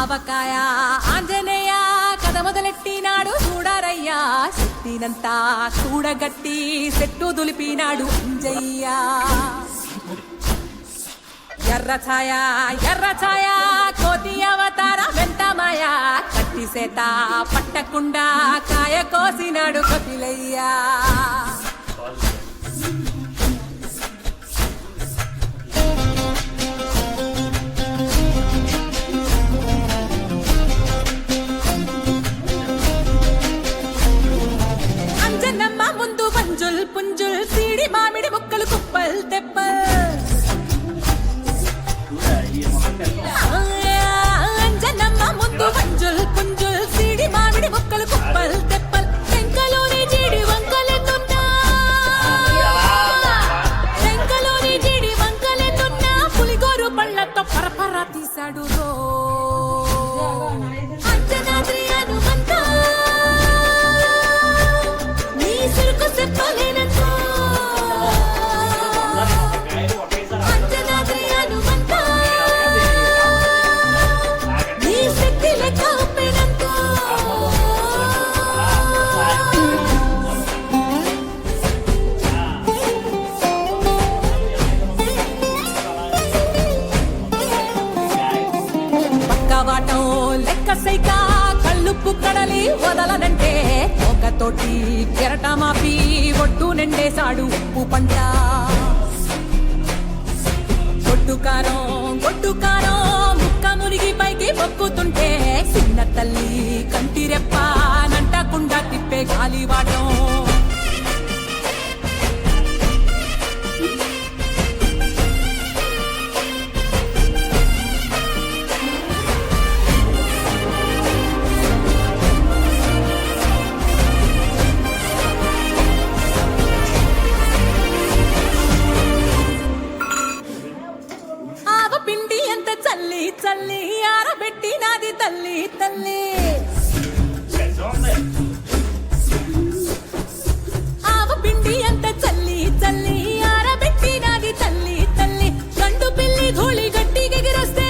ఆవకాయ ఆంజనేయ కథ మొదలెట్టినాడు చూడారయ్యా, శక్తినంతా చూడగట్టి చెట్టు దులిపినాడు అంజయ్య. ఎర్ర ఛాయ కోతి అవతార వెంటమాయ, కట్టి సేత పట్టకుండా కాయ కోసినాడు కపిలయ్యా. అంజనమ్మ ముందు పంజుల్ పుంజుల్ సీడి మామిడి ముక్కలు కుప్పల్ తెప్పల్. అంజనమ్మ ముందు పంజుల్ పుంజుల్ సీడి మామిడి ముక్కలు కుప్పల్ తెప్పల్. టెంకలోని జీడి వంకలెన్నున్నా, టెంకలోని జీడి వంకలెన్నున్నా పులిగోరు పళ్ళతో పరపర తీశాడు రో. అంజనాద్రి హనుమంత నీ సిరుకు చెప్పలేనంత. అంజనాద్రి హనుమంత నీ శక్తి లెక్క ఒప్పినంత. పక్కవాటం లెక్క సైక కళ్ళుప్పు కడలి వదలనంటే ఒకతోటి కెరటమాపి ఒడ్డు నిండేశాడు ఉప్పు పంట. గొడ్డుకారం ముక్క మునిగి పైకి పొక్కుతుంటే చిన్న తల్లి కంటిరెప్ప నంటకుండా తిప్పే గాలివాటం. పిండి ఎంత చల్లి చల్లి ఆరబెట్టినాది తల్లి తల్లి. ఆవ పిండి ఎంత చల్లి చల్లి ఆరబెట్టినాది తల్లి తల్లి. గండు పిల్లి ధూళి గట్టిగెగిరొస్తే,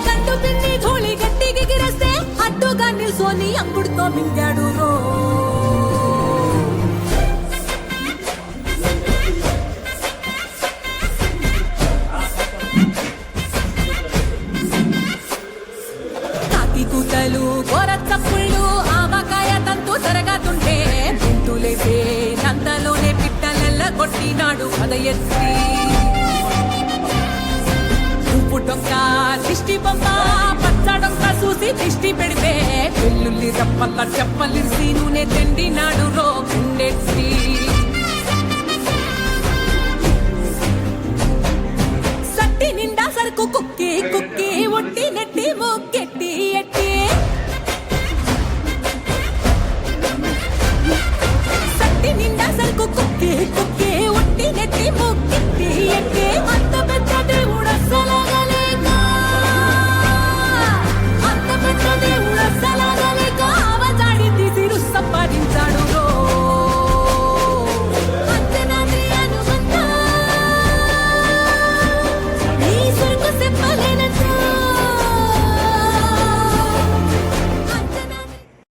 గండు పిల్లి ధూళి గట్టిగెగిరొస్తే అడ్డుగా నిల్సోని అంగుడుతో మింగాడు రో. కూతలు గోరచ్చప్పుళ్ళు ఆవకాయ తంతు జరగతుంటే గుంటులేసే నందలోనే పిట్టలెల్ల కొట్టినాడు కథ ఎత్తి. ఉప్పు డొక్క దిష్టి బొమ్మ పచ్చడొక్క చూసి దిష్టి పెడితే వెల్లుల్లి రప్పల్ల చెప్పలిసి నూనె తెండినాడు రో గుండె.